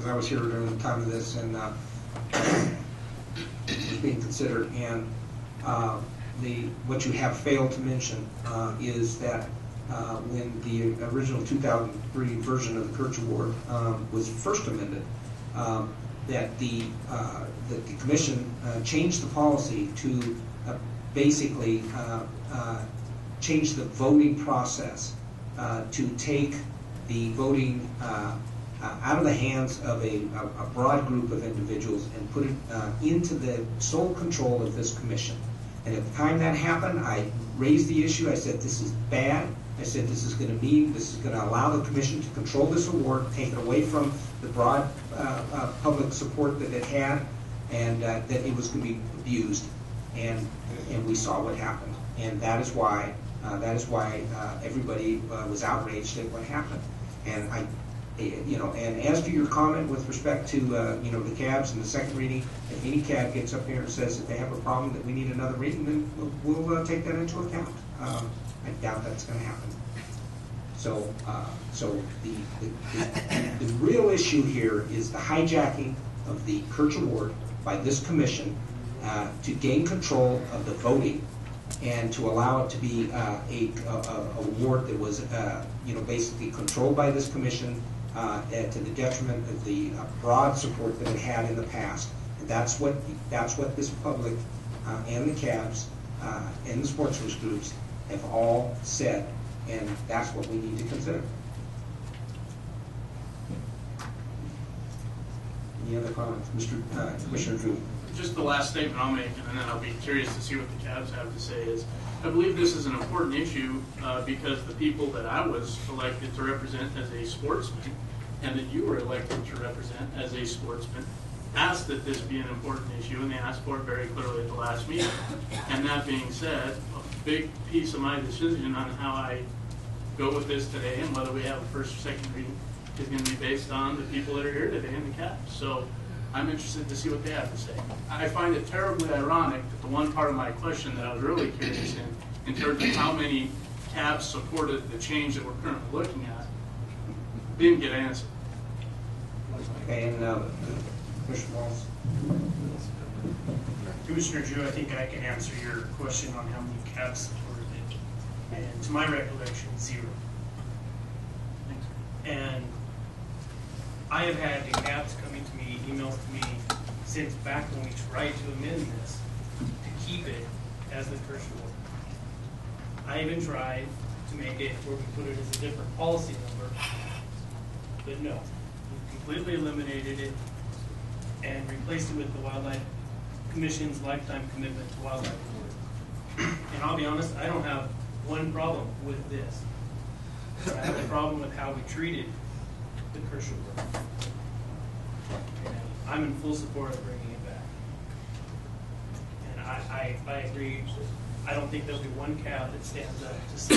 I was here during the time of this, and it was being considered. And what you have failed to mention is that when the original 2003 version of the Kirch Award was first amended, that the commission changed the policy to basically change the voting process to take the voting out of the hands of a broad group of individuals and put it into the sole control of this commission. And at the time that happened, I raised the issue. I said, this is bad. I said, this is going to allow the commission to control this award, take it away from the broad public support that it had, and that it was going to be abused. And we saw what happened. And that is why everybody was outraged at what happened. And and as to your comment with respect to the cabs and the second reading, if any cab gets up here and says that they have a problem that we need another reading, then we'll take that into account. I doubt that's going to happen. So the real issue here is the hijacking of the Kirch Award by this commission to gain control of the voting and to allow it to be a award that was basically controlled by this commission to the detriment of the broad support that it had in the past. And that's what this public and the cabs and the sportsman's groups have all said, and that's what we need to consider. Any other comments? Commissioner Drew. Just the last statement I'll make, and then I'll be curious to see what the cabs have to say, is I believe this is an important issue because the people that I was elected to represent as a sportsman and that you were elected to represent as a sportsman asked that this be an important issue, and they asked for it very clearly at the last meeting. And that being said, a big piece of my decision on how I go with this today and whether we have a first or second reading is going to be based on the people that are here today in the cabs. So I'm interested to see what they have to say. I find it terribly ironic that the one part of my question that I was really curious in terms of how many cabs supported the change that we're currently looking at, didn't get answered. Okay, and Commissioner Wallace. Commissioner Drew, I think I can answer your question on how many cabs supported it. And to my recollection, 0. And I have had the cabs coming to me, emails to me, since back when we tried to amend this to keep it as the Kirch Award. I even tried to make it where we put it as a different policy number, but no. We completely eliminated it and replaced it with the Wildlife Commission's lifetime commitment to wildlife award. And I'll be honest, I don't have one problem with this. I have a problem with how we treated the Kirch Award. And I'm in full support of bringing it back. And I agree. I don't think there'll be one cab that stands up to say,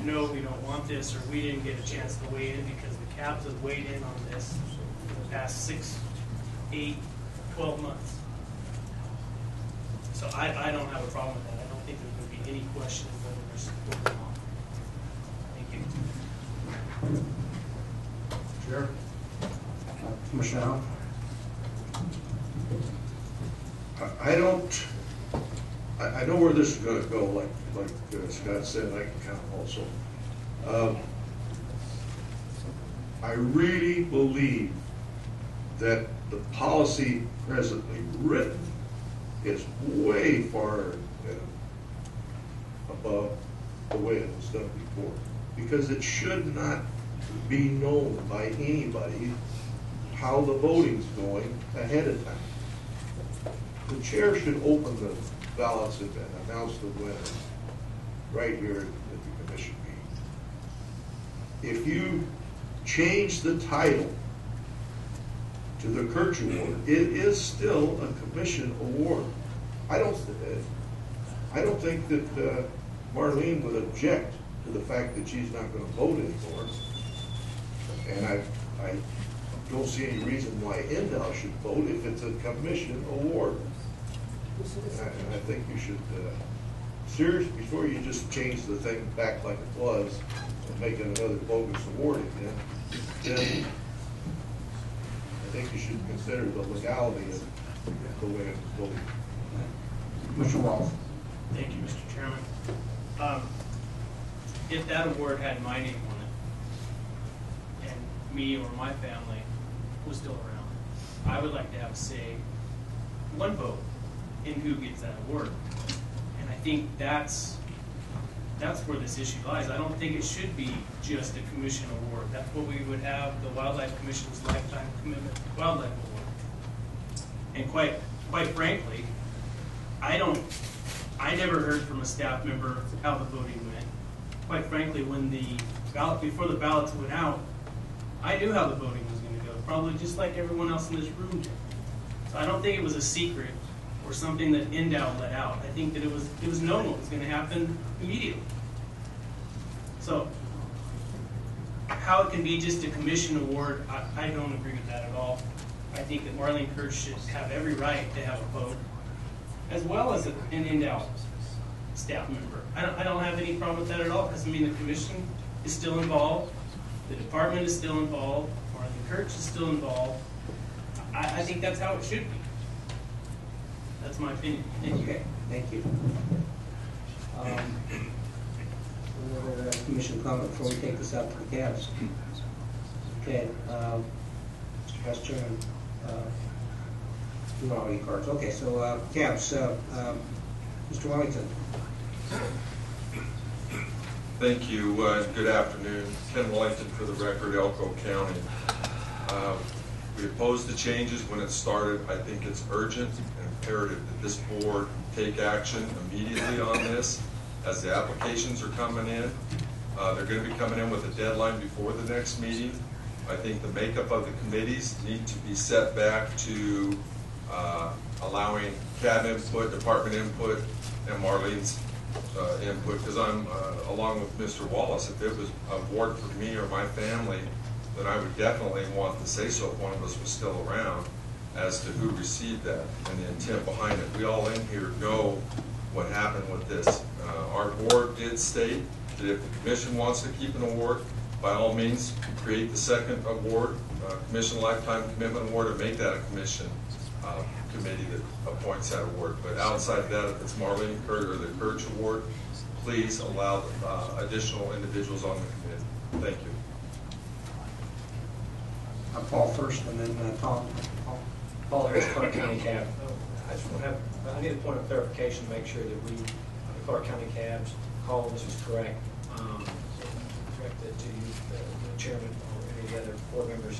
no, we don't want this, or we didn't get a chance to weigh in, because the cabs have weighed in on this for the past 6, 8, 12 months. So I don't have a problem with that. I don't think there's going to be any question whether we're supporting it or not. Thank you. Chair. Commissioner Allen. I know where this is going to go, like Scott said, I can count also. I really believe that the policy presently written is way far above the way it was done before, because it should not be known by anybody how the voting's going ahead of time. The chair should open the ballots and announce the winner right here at the commission meeting. If you change the title to the Kirch Award, it is still a commission award. I don't think that Marlene would object to the fact that she's not going to vote anymore. And I don't see any reason why NDOW should vote if it's a commission award. And I think you should, seriously, before you just change the thing back like it was and make it another bogus award again, then think you should consider the legality of the way it was voted. Mr. Walls. Thank you, Mr. Chairman. If that award had my name on it, and me or my family was still around, I would like to have, say, one vote in who gets that award. And I think that's where this issue lies. I don't think it should be just a commission award. That's what we would have the Wildlife Commission's Lifetime Commitment Wildlife Award. And quite frankly, I never heard from a staff member how the voting went. Quite frankly, when before the ballots went out, I knew how the voting was going to go, probably just like everyone else in this room did. So I don't think it was a secret or something that NDOW let out. I think that it was known what was going to happen immediately. So how it can be just a commission award, I don't agree with that at all. I think that Marlene Kirch should have every right to have a vote, as well as an NDOW staff member. I don't have any problem with that at all, because I mean the commission is still involved, the department is still involved, Marlene Kirch is still involved. I think that's how it should be. That's my opinion. Thank you. Okay, thank you. Any other commission comment before we take this out to the cabs? Okay, Mr. Vice Chairman, you want all your cards? Okay, so cabs, Mr. Wellington. Thank you. Good afternoon. Ken Wellington for the record, Elko County. We opposed the changes when it started. I think it's urgent and imperative that this board take action immediately on this as the applications are coming in. They're going to be coming in with a deadline before the next meeting. I think the makeup of the committees need to be set back to allowing CAB input, department input, and Marlene's input, because I'm, along with Mr. Wallace, if it was a award for me or my family, then I would definitely want the say-so if one of us was still around as to who received that and the intent behind it. We all in here know what happened with this. Our board did state that if the commission wants to keep an award, by all means, create the second award, Commission Lifetime Commitment Award, and make that a commission committee that appoints that award. But outside of that, if it's Marlene Kirch or the Kirch Award, please allow additional individuals on the committee. Thank you. Paul first, and then Tom. Paul Harris, Clark County Cab. I need a point of clarification to make sure that the Clark County Cabs call this was correct. Directed to you, the chairman, or any of the other board members.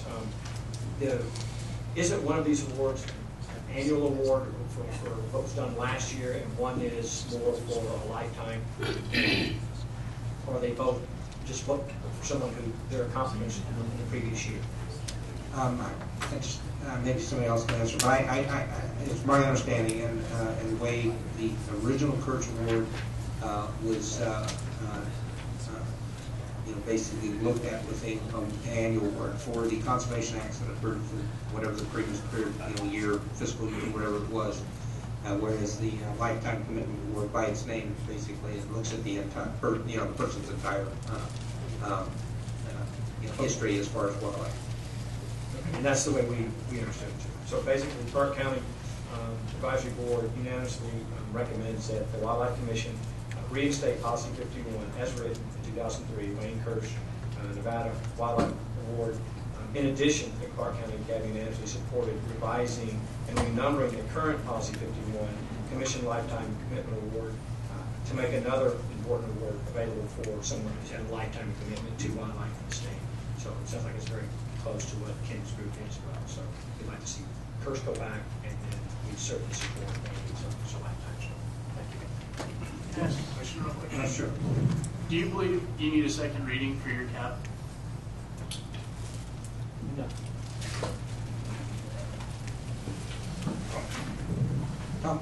Isn't one of these awards an annual award for what was done last year, and one is more for a lifetime? Or are they both just for someone who their accomplishments in the previous year? Maybe somebody else can answer, but it's my understanding, and the way the original Kirch Award was basically looked at with an annual award for the conservation acts that occurred for whatever the previous year, fiscal year, whatever it was. Whereas the lifetime commitment award, by its name, basically it looks at the entire, the person's entire history as far as wildlife. And that's the way we understand it too. So basically, the Clark County Advisory Board unanimously recommends that the Wildlife Commission reinstate Policy 51 as written in 2003, Wayne Kirch, Nevada Wildlife Award. In addition, the Clark County Cab unanimously supported revising and renumbering the current Policy 51 Commission Lifetime Commitment Award to make another important award available for someone who's had a lifetime commitment to wildlife in the state. So it sounds like it's very close to what Ken's group is as well. So we'd like to see Kirch go back, and then we certainly support some lifetime. Thank you. Can I ask a question real quick? Sure. Do you believe you need a second reading for your cap? No. Tom?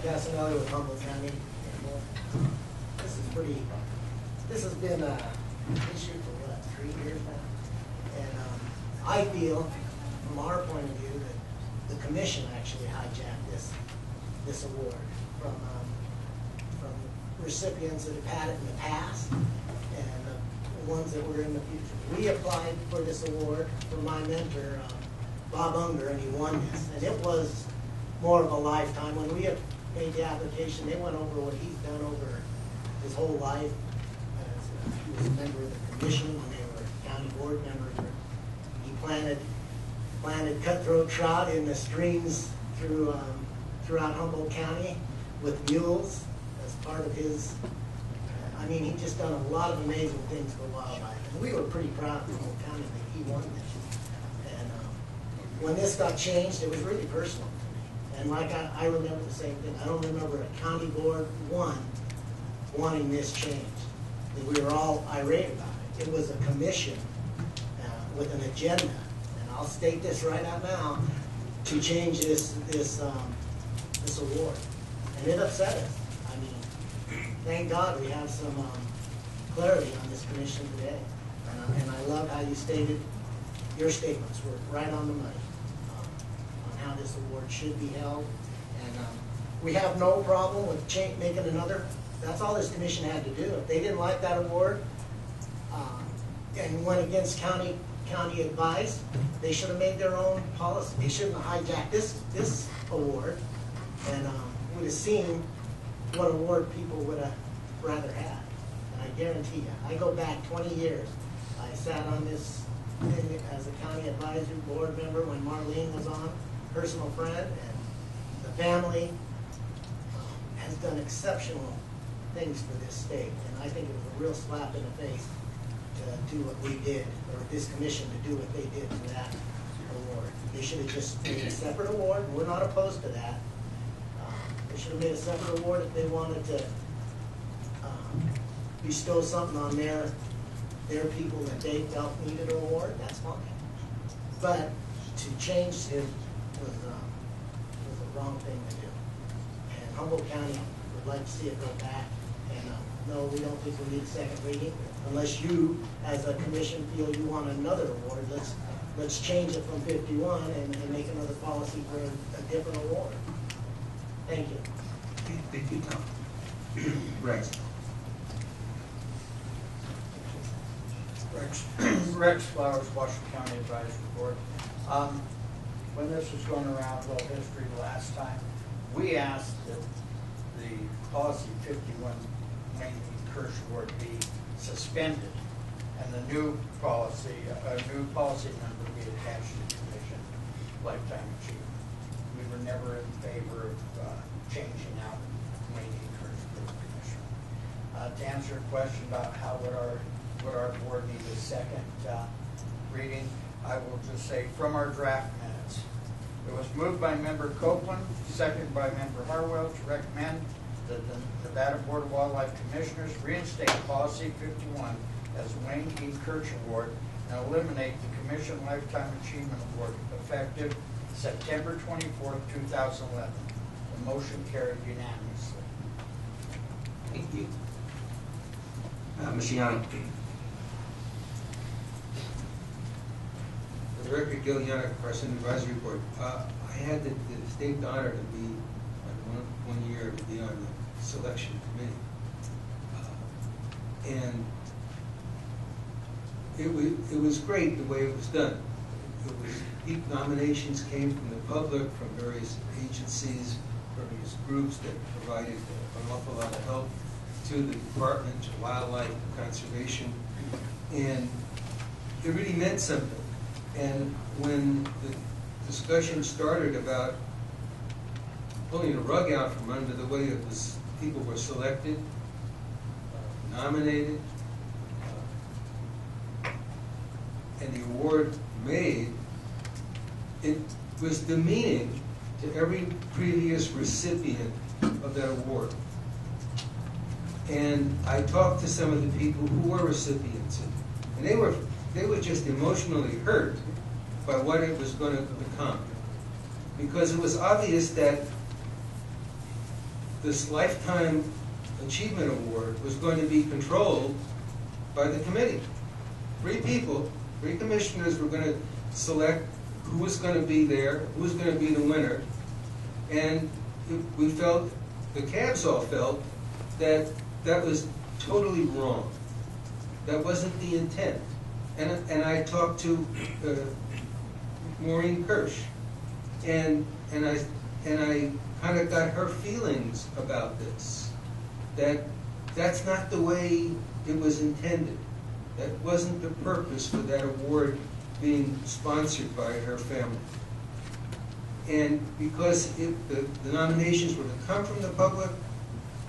Gassinelli with Humboldt County. This has been an issue for 3 years now. And I feel, from our point of view, that the commission actually hijacked this award from recipients that have had it in the past. And ones that were in the future. We applied for this award for my mentor, Bob Unger, and he won this. And it was more of a lifetime. When we made the application, they went over what he's done over his whole life. He was a member of the commission when they were county board members. He planted cutthroat trout in the streams throughout Humboldt County with mules as part of his. I mean, he just done a lot of amazing things for wildlife, and we were pretty proud of Humboldt County that he won this. And when this got changed, it was really personal to me. And like I remember the same thing. I don't remember a county board wanting this changed. We were all irate about it. It was a commission with an agenda, and I'll state this right out now, to change this award, and it upset us. I mean, thank God we have some clarity on this commission today, and I love how you stated your statements were right on the money on how this award should be held, and we have no problem with making another. That's all this commission had to do. If they didn't like that award and went against county advice, they should have made their own policy. They shouldn't have hijacked this award, and would have seen what award people would have rather had. And I guarantee you, I go back 20 years. I sat on this thing as a county advisory board member when Marlene was on, personal friend, and the family has done exceptional things for this state, and I think it was a real slap in the face to do what we did, or this commission to do what they did to that award. They should have just made a separate award. We're not opposed to that. They should have made a separate award if they wanted to bestow something on their people that they felt needed an award. That's fine. But to change it was the wrong thing to do. And Humboldt County would like to see it go back. And no, we don't think we need a second reading. Unless you, as a commission, feel you want another award, let's change it from 51 and make another policy for a different award. Thank you. Okay, thank you, Tom. Rex. Rex Flowers, Washington County Advisory Board. When this was going around, a little history last time, we asked that the policy 51 Wayne Kirch Award be suspended, and the new policy number be attached to the commission lifetime achievement. We were never in favor of changing out Wayne Kirch for the commission. To answer a question about how would our board need a second reading, I will just say from our draft minutes, it was moved by Member Copeland, seconded by Member Harwell to recommend that the Nevada Board of Wildlife Commissioners reinstate Policy 51 as Wayne E. Kirch Award and eliminate the Commission Lifetime Achievement Award effective September 24th, 2011. The motion carried unanimously. Thank you. Michiani. For the record, Gil Yannick, Carson Advisory Board. I had the distinct honor to be, one year, to be on the selection committee. And it was great the way it was done. Deep nominations came from the public, from various agencies, various groups that provided an awful lot of help to the Department of Wildlife and Conservation. And it really meant something. And when the discussion started about pulling the rug out from under the way it was, people were selected, nominated, and the award made, it was demeaning to every previous recipient of that award. And I talked to some of the people who were recipients, and they were just emotionally hurt by what it was going to become, because it was obvious that this Lifetime Achievement Award was going to be controlled by the committee. 3 people, 3 commissioners were going to select who was going to be there, who was going to be the winner, and we felt, the cabs all felt, that that was totally wrong. That wasn't the intent. And I talked to Maureen Kirch, and I kind of got her feelings about this. That's not the way it was intended. That wasn't the purpose for that award being sponsored by her family. And because the nominations were to come from the public,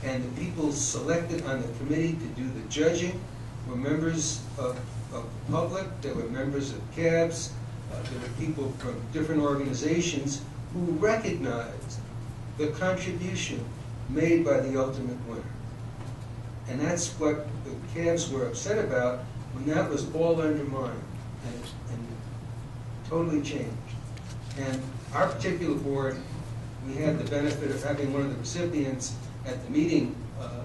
and the people selected on the committee to do the judging were members of the public, there were members of CABS, there were people from different organizations who recognized the contribution made by the ultimate winner. And that's what the CABS were upset about when that was all undermined and totally changed. And our particular board, we had the benefit of having one of the recipients at the meeting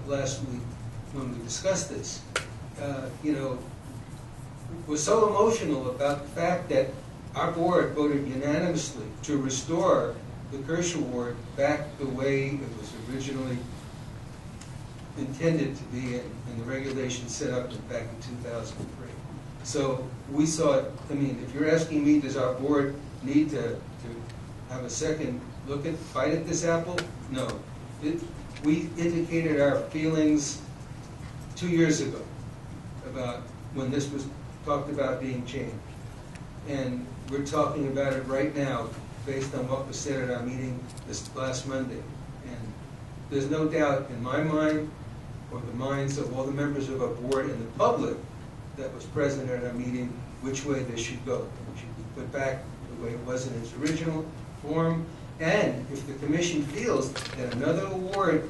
last week when we discussed this, was so emotional about the fact that our board voted unanimously to restore the Kirch Award back the way it was originally intended to be and the regulations set up back in 2003. So we saw it, if you're asking me, does our board need to have a second look at, bite at this apple? No. We indicated our feelings 2 years ago about when this was talked about being changed. And we're talking about it right now based on what was said at our meeting this last Monday. And there's no doubt in my mind or the minds of all the members of our board and the public that was present at our meeting which way this should go. It should be put back the way it was in its original form. And if the commission feels that another award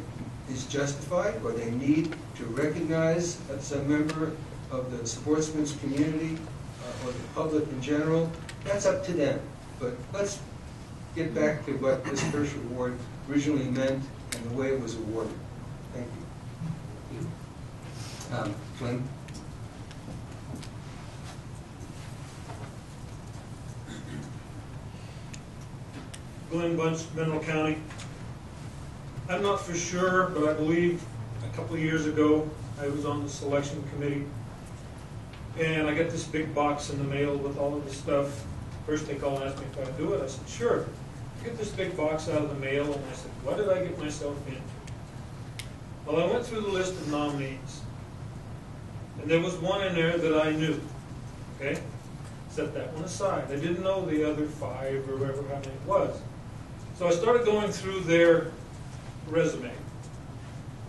is justified or they need to recognize some member of the sportsman's community or the public in general, that's up to them. But let's get back to what this Kirch Award originally meant and the way it was awarded. Thank you. Glenn? Glenn Bunch, Mineral County. I'm not for sure, but I believe a couple of years ago I was on the selection committee, and I got this big box in the mail with all of the stuff. First they called and asked me if I'd do it. I said, sure. I get this big box out of the mail, and I said, what did I get myself into? Well, I went through the list of nominees, and there was one in there that I knew, okay? Set that one aside. I didn't know the other 5 or whatever how many it was. So I started going through their resume.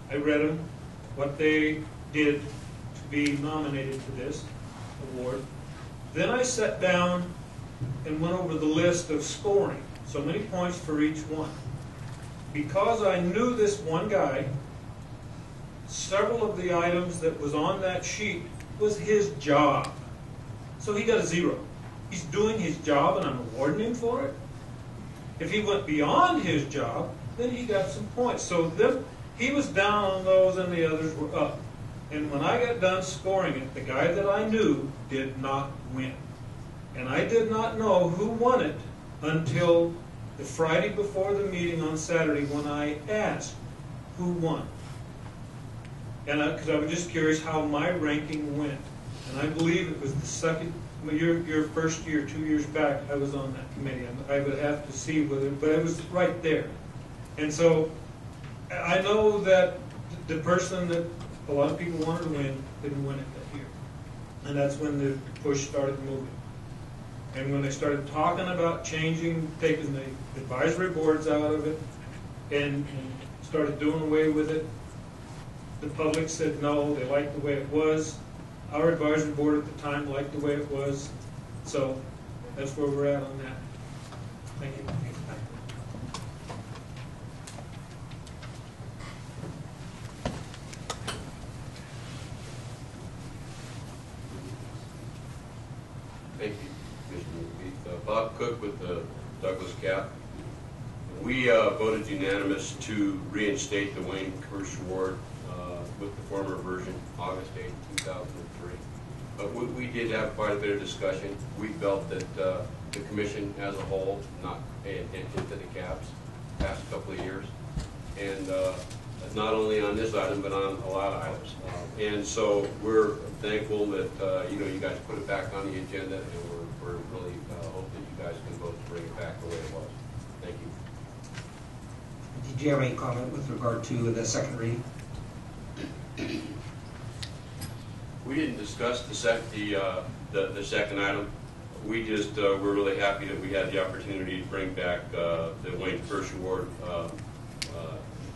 I read them, what they did to be nominated for this award. Then I sat down and went over the list of scoring, so many points for each one. Because I knew this one guy, several of the items that was on that sheet was his job. So he got a 0. He's doing his job and I'm awarding him for it. If he went beyond his job, then he got some points. So he was down on those and the others were up. And when I got done scoring it, the guy that I knew did not win. And I did not know who won it until the Friday before the meeting on Saturday when I asked who won. And because I was just curious how my ranking went. And I believe it was the second, your first year, 2 years back, I was on that committee. I would have to see whether, but it was right there. And so I know that the person that a lot of people wanted to win didn't win it that year. And that's when the push started moving. And when they started talking about changing, taking the advisory boards out of it and started doing away with it, the public said no, they liked the way it was. Our advisory board at the time liked the way it was. So that's where we're at on that. Thank you. Thank you, Commissioner. Bob Cook with the Douglas Cap. We voted unanimous to reinstate the Wayne Kirch Award with the former version, August 8, 2003. But we did have quite a bit of discussion. We felt that the commission as a whole not paying attention to the caps past couple of years. And not only on this item, but on a lot of items. And so we're thankful that, you guys put it back on the agenda, and we're really hope that you guys can vote to bring it back the way it was. Thank you. Did you have any comment with regard to the second reading? We didn't discuss the second item. We just we're really happy that we had the opportunity to bring back the Wayne Kirch Award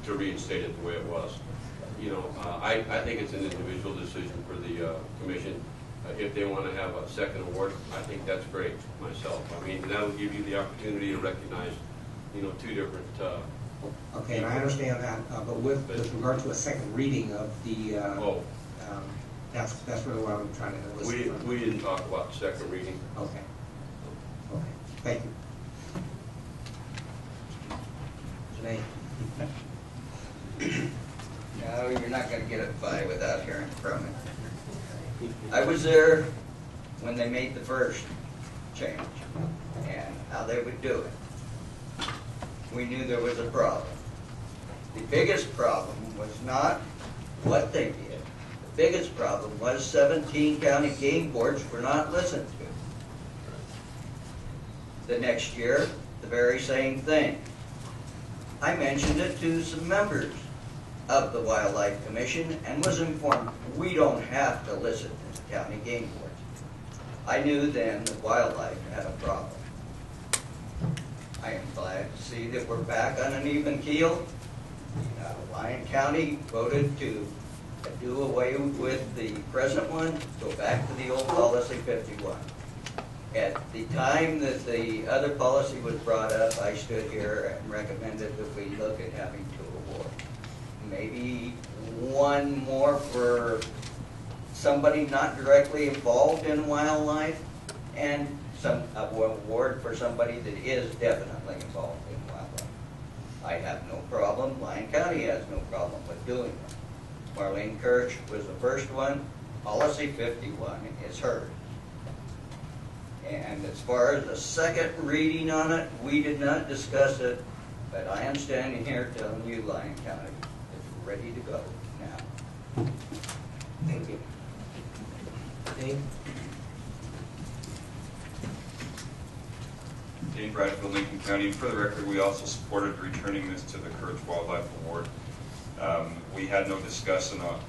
to reinstate it the way it was. I think it's an individual decision for the commission. If they want to have a second award, I think that's great myself. I mean, that'll give you the opportunity to recognize, two different. Okay, and I understand that, but with regard to a second reading of the, that's really what I'm trying to listen. We didn't talk about the second reading. Okay. Okay. Thank you. Janae. No, you're not going to get it by without hearing from it. I was there when they made the first change and how they would do it. We knew there was a problem. The biggest problem was not what they did. The biggest problem was 17 county game boards were not listened to. The next year, the very same thing. I mentioned it to some members of the Wildlife Commission and was informed we don't have to listen to the county game boards. I knew then that wildlife had a problem. I am glad to see that we're back on an even keel. Lyon County voted to do away with the present one, go back to the old policy 51. At the time that the other policy was brought up, I stood here and recommended that we look at having 2 awards. Maybe one more for somebody not directly involved in wildlife, and some award for somebody that is definitely involved in wildlife. I have no problem. Lyon County has no problem with doing it. Marlene Kirch was the first one. Policy 51 is hers. And as far as the second reading on it, we did not discuss it, but I am standing here telling you, Lyon County, it's ready to go now. Thank you. Dave? Dave Bradfield, Lincoln County. For the record, we also supported returning this to the Kirch Wildlife Award. We had no discussion on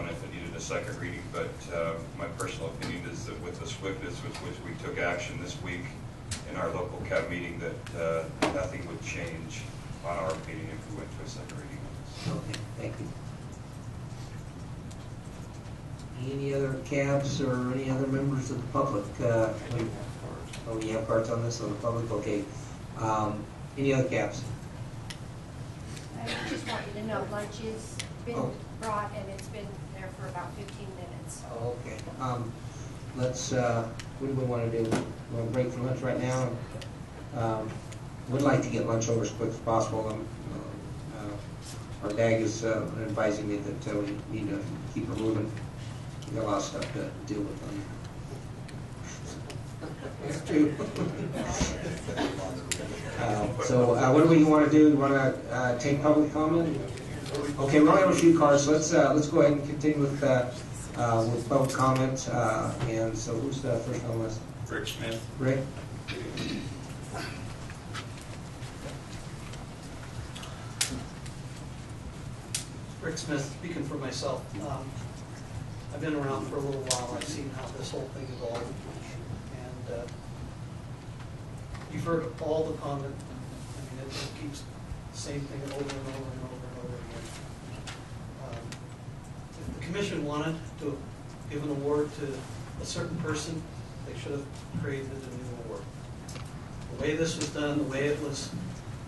it that needed a second reading, but my personal opinion is that with the swiftness with which we took action this week in our local CAB meeting, that nothing would change on our opinion if we went to a second reading on this. Okay, thank you. Any other cabs or any other members of the public? Oh, you have cards on this, on the public? Okay. Any other cabs? I just want you to know, lunch has been brought and it's been there for about 15 minutes. Oh, okay. Let's, what do we want to do? We want to break for lunch right now? We'd like to get lunch over as quick as possible. Our DAG is advising me that we need to keep it moving. We got a lot of stuff to deal with on It's true. So what do we want to do? We want to take public comment? Okay, we only have a few cards, so let's go ahead and continue with public comment. And so who's the first on the list? Rick Smith. Rick? Rick Smith, speaking for myself. I've been around for a little while. I've seen how this whole thing evolved. And you've heard all the comment. I mean, it keeps the same thing over and over and over and over again. If the commission wanted to give an award to a certain person, they should have created a new award. The way this was done, the way it was,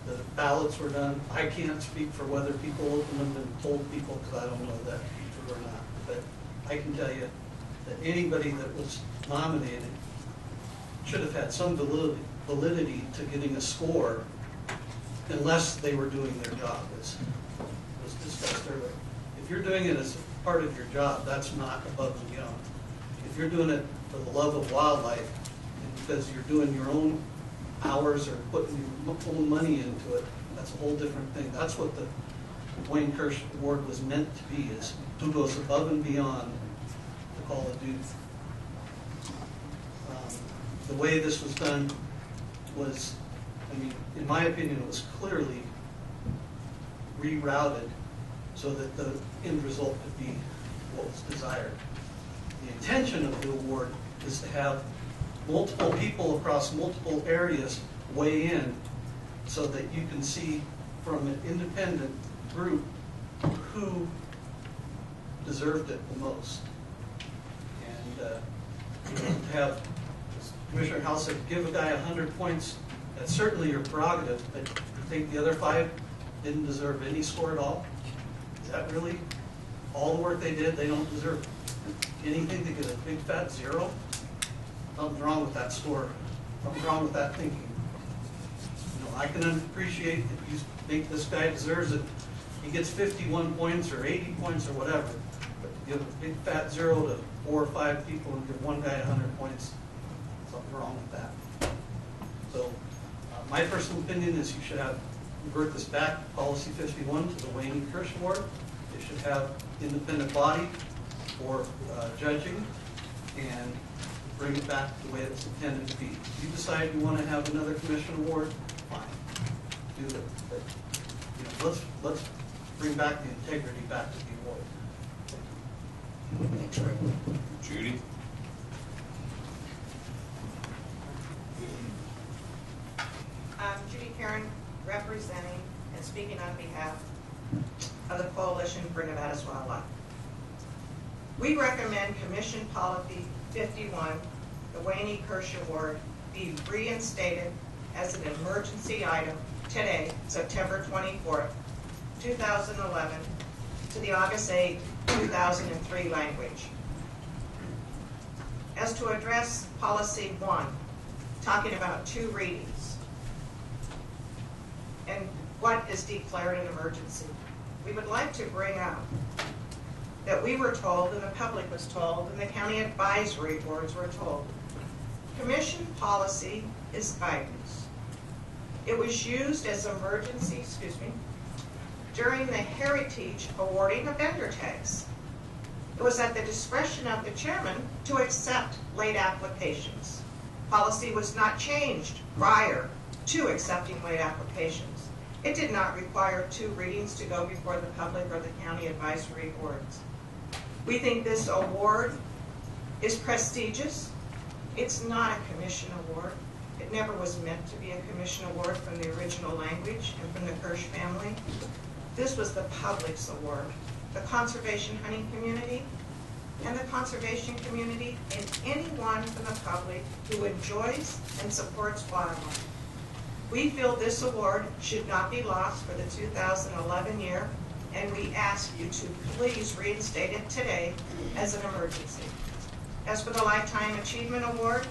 the ballots were done, I can't speak for whether people opened them and told people, because I don't know that to be true or not. But I can tell you that anybody that was nominated should have had some validity to getting a score, unless they were doing their job, as was discussed earlier. If you're doing it as part of your job, that's not above and beyond. If you're doing it for the love of wildlife, and because you're doing your own hours or putting your own money into it, that's a whole different thing. That's what the Wayne Kirch Award was meant to be, is who goes above and beyond the call of duty. The way this was done was, I mean, in my opinion, it was clearly rerouted so that the end result could be what was desired. The intention of the award is to have multiple people across multiple areas weigh in so that you can see from an independent group who deserved it the most. And to have, as Commissioner House said, give a guy 100 points, that's certainly your prerogative, but you think the other 5 didn't deserve any score at all? Is that really all the work they did? They don't deserve anything to get a big fat 0? Something's wrong with that score. Something's wrong with that thinking. You know, I can appreciate that you think this guy deserves it. He gets 51 points or 80 points or whatever. But to give a big fat 0 to 4 or 5 people and give one guy 100 points, something's wrong with that. So my personal opinion is you should have revert this back, policy 51, to the Wayne Kirch Award. It should have independent body for judging and bring it back the way it was intended to be. If you decide you want to have another commission award, fine, do it. But you know, let's bring back the integrity back to the award. Thanks, Rick. Judy? Judy Karen, representing and speaking on behalf of the Coalition for Nevada's Wildlife. We recommend Commission Policy 51, the Wayne Kirch Award, be reinstated as an emergency item today, September 24th, 2011, to the August 8, 2003 language. As to address Policy 1, talking about 2 readings, and what is declared an emergency, we would like to bring up that we were told, and the public was told, and the county advisory boards were told, commission policy is guidance. It was used as emergency, during the heritage awarding of vendor tags. It was at the discretion of the chairman to accept late applications. Policy was not changed prior to accepting late applications. It did not require 2 readings to go before the public or the county advisory boards. We think this award is prestigious. It's not a commission award. It never was meant to be a commission award from the original language and from the Kirch family. This was the public's award. The conservation hunting community and the conservation community and anyone from the public who enjoys and supports wildlife. We feel this award should not be lost for the 2011 year, and we ask you to please reinstate it today as an emergency. As for the Lifetime Achievement Award,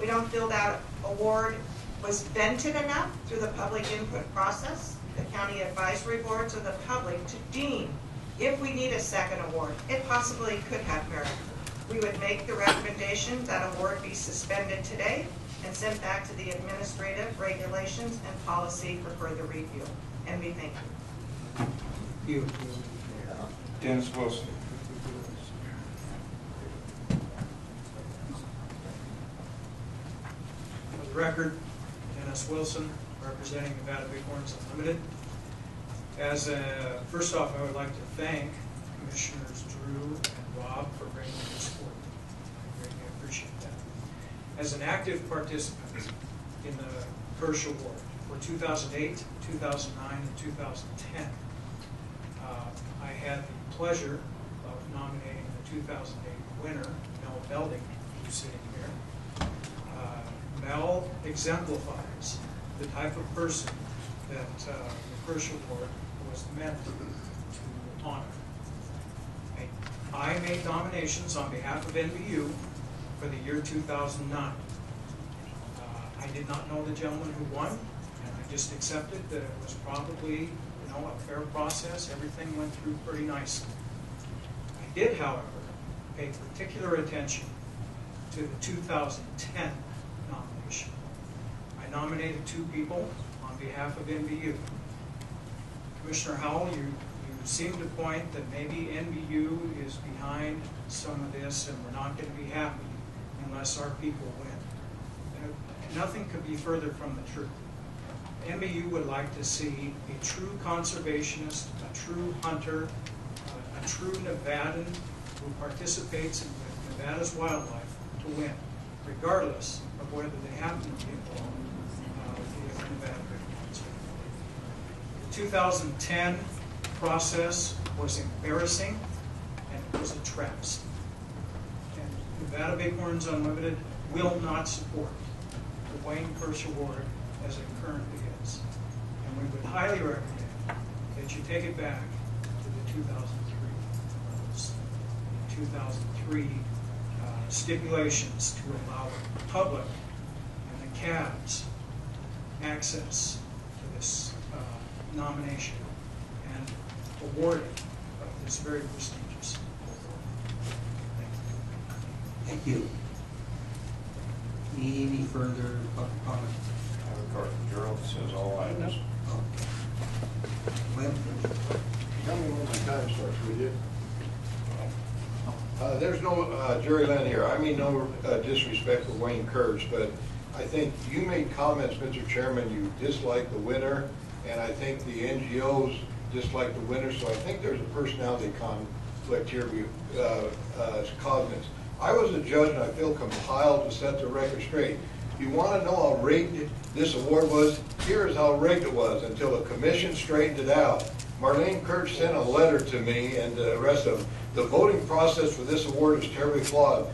we don't feel that award was vented enough through the public input process, the county advisory boards, or the public to deem if we need a second award. It possibly could have merit. We would make the recommendation that award be suspended today and sent back to the administrative regulations and policy for further review. And we thank you. Dennis Wilson. For the record, Dennis Wilson, representing Nevada Bighorns Unlimited. First off, I would like to thank Commissioners Drew and Robb for bringing this forward. I greatly appreciate that. As an active participant in the Kirch Award for 2008, 2009, and 2010, I had the pleasure of nominating the 2008 winner, Mel Belding, who's sitting here. Mel exemplifies the type of person that the Kirch Award was meant to honor. I made nominations on behalf of NBU for the year 2009. I did not know the gentleman who won, and I just accepted that it was probably, a fair process. Everything went through pretty nicely. I did, however, pay particular attention to the 2010 nomination. I nominated 2 people on behalf of NBU. Commissioner Howell, you seem to point that maybe NBU is behind some of this, and we're not going to be happy unless our people win. Nothing could be further from the truth. NBU would like to see a true conservationist, a true hunter, a true Nevadan who participates in Nevada's wildlife to win, regardless of whether they happen to be involved with the Nevada Bighorns. The 2010 process was embarrassing, and it was a travesty. And Nevada Bighorns Unlimited will not support the Wayne Kirch Award as it currently is. And we would highly recommend that you take it back to the 2003 rules, the 2003 stipulations to allow the public and the cabs access to this nomination and awarding of this very prestigious award. Thank you. Any further public comment? I have a card from Gerald that says all items. Lynn? Tell me when my time starts, will you? There's no, Jerry Lynn here, I mean no disrespect for Wayne Kirch, but I think you made comments, Mr. Chairman, you dislike the winner, and I think the NGOs dislike the winner, so I think there's a personality conflict here, cognizance. I was a judge and I feel compelled to set the record straight. You want to know how rigged this award was? Here's how rigged it was until the commission straightened it out. Marlene Kirch sent a letter to me and the rest of them. The voting process for this award is terribly flawed.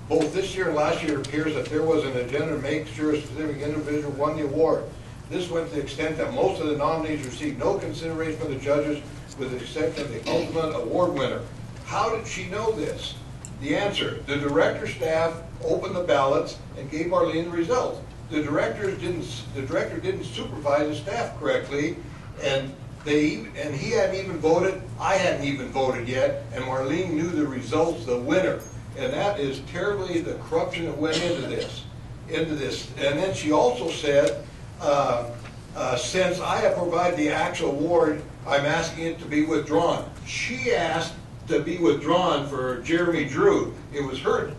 Both this year and last year it appears that there was an agenda to make sure a specific individual won the award. This went to the extent that most of the nominees received no consideration from the judges with the exception of the ultimate award winner. How did she know this? The answer, the director staff opened the ballots and gave Marlene the results. The director didn't supervise the staff correctly, and he hadn't even voted, I hadn't even voted yet, and Marlene knew the results, the winner. And that is terribly the corruption that went into this. And then she also said, since I have provided the actual award, I'm asking it to be withdrawn. She asked to be withdrawn for Jeremy Drew. It was her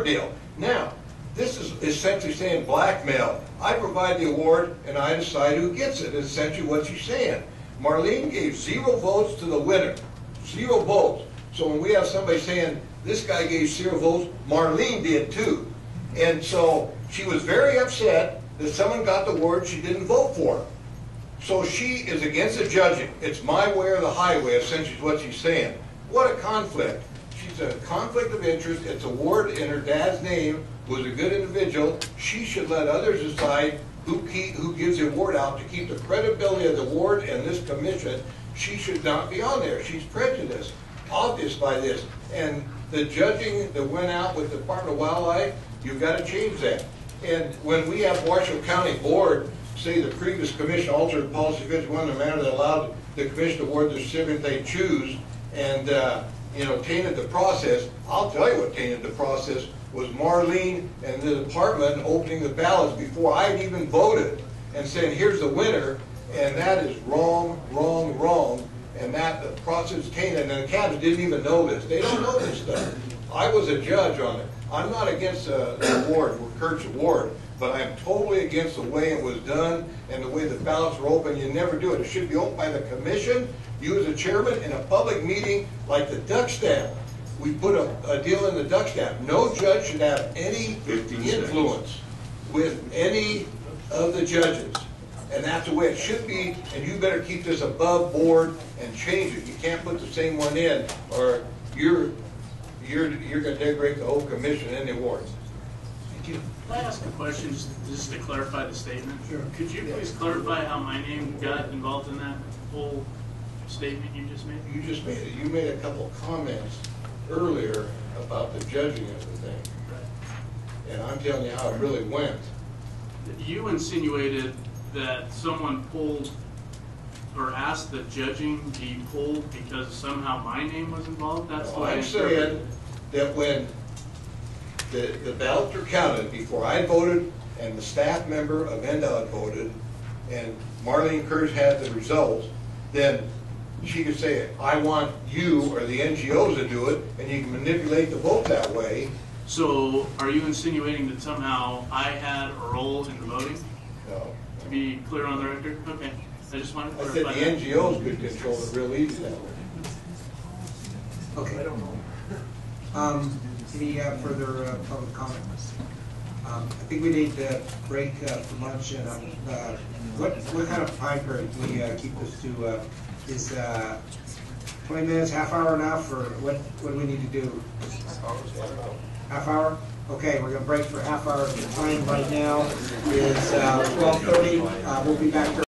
deal. Now, this is essentially saying blackmail. I provide the award and I decide who gets it. It's essentially what she's saying. Marlene gave 0 votes to the winner. 0 votes. So when we have somebody saying, this guy gave 0 votes, Marlene did too. And so she was very upset that someone got the award she didn't vote for. So she is against the judging. It's my way or the highway, essentially is what she's saying. What a conflict. She's a conflict of interest. It's a award in her dad's name, who was a good individual. She should let others decide who gives the award out to keep the credibility of the award and this commission. She should not be on there. She's prejudiced, obvious by this. And the judging that went out with the Department of Wildlife, you've got to change that. And when we have Washoe County Board say the previous commission altered policy 51 in a manner that allowed the commission to award the recipient they choose and tainted the process, I'll tell you what tainted the process was Marlene and the department opening the ballots before I'd even voted and saying, here's the winner, and that is wrong, wrong, wrong, and that the process is tainted, and the cabs didn't even know this. They don't know this stuff. I was a judge on it. I'm not against the award, Kirch Award, but I'm totally against the way it was done and the way the ballots were open. You never do it. It should be opened by the commission, you as a chairman, in a public meeting like the duck stamp. We put a deal in the duck stamp. No judge should have any influence with any of the judges. And that's the way it should be, and you better keep this above board and change it. You can't put the same one in, or you're going to degrade the whole commission and the awards. Thank you. Can I ask a question just to clarify the statement? Sure. Could you please clarify how my name got involved in that whole statement you just made? You made a couple of comments earlier about the judging of the thing. Right. And I'm telling you how it really went. You insinuated that someone pulled or asked the judging be pulled because somehow my name was involved? That's the way I I'm interpreted saying it. that when the ballots were counted before I voted and the staff member of NDOT voted and Marlene Kirch had the results, then she could say, I want you or the NGOs to do it, and you can manipulate the vote that way. So are you insinuating that somehow I had a role in the voting? No. To be clear on the record? Okay. I just wanted to I said clarify the that. NGOs could control it real easy that way. Okay. I don't know. Any further public comments? I think we need to break for lunch, and what kind of time period can we keep this to? Is 20 minutes, half hour enough, or what do we need to do? Half hour? Okay, we're gonna break for half hour. The time right now is 12:30. We'll be back.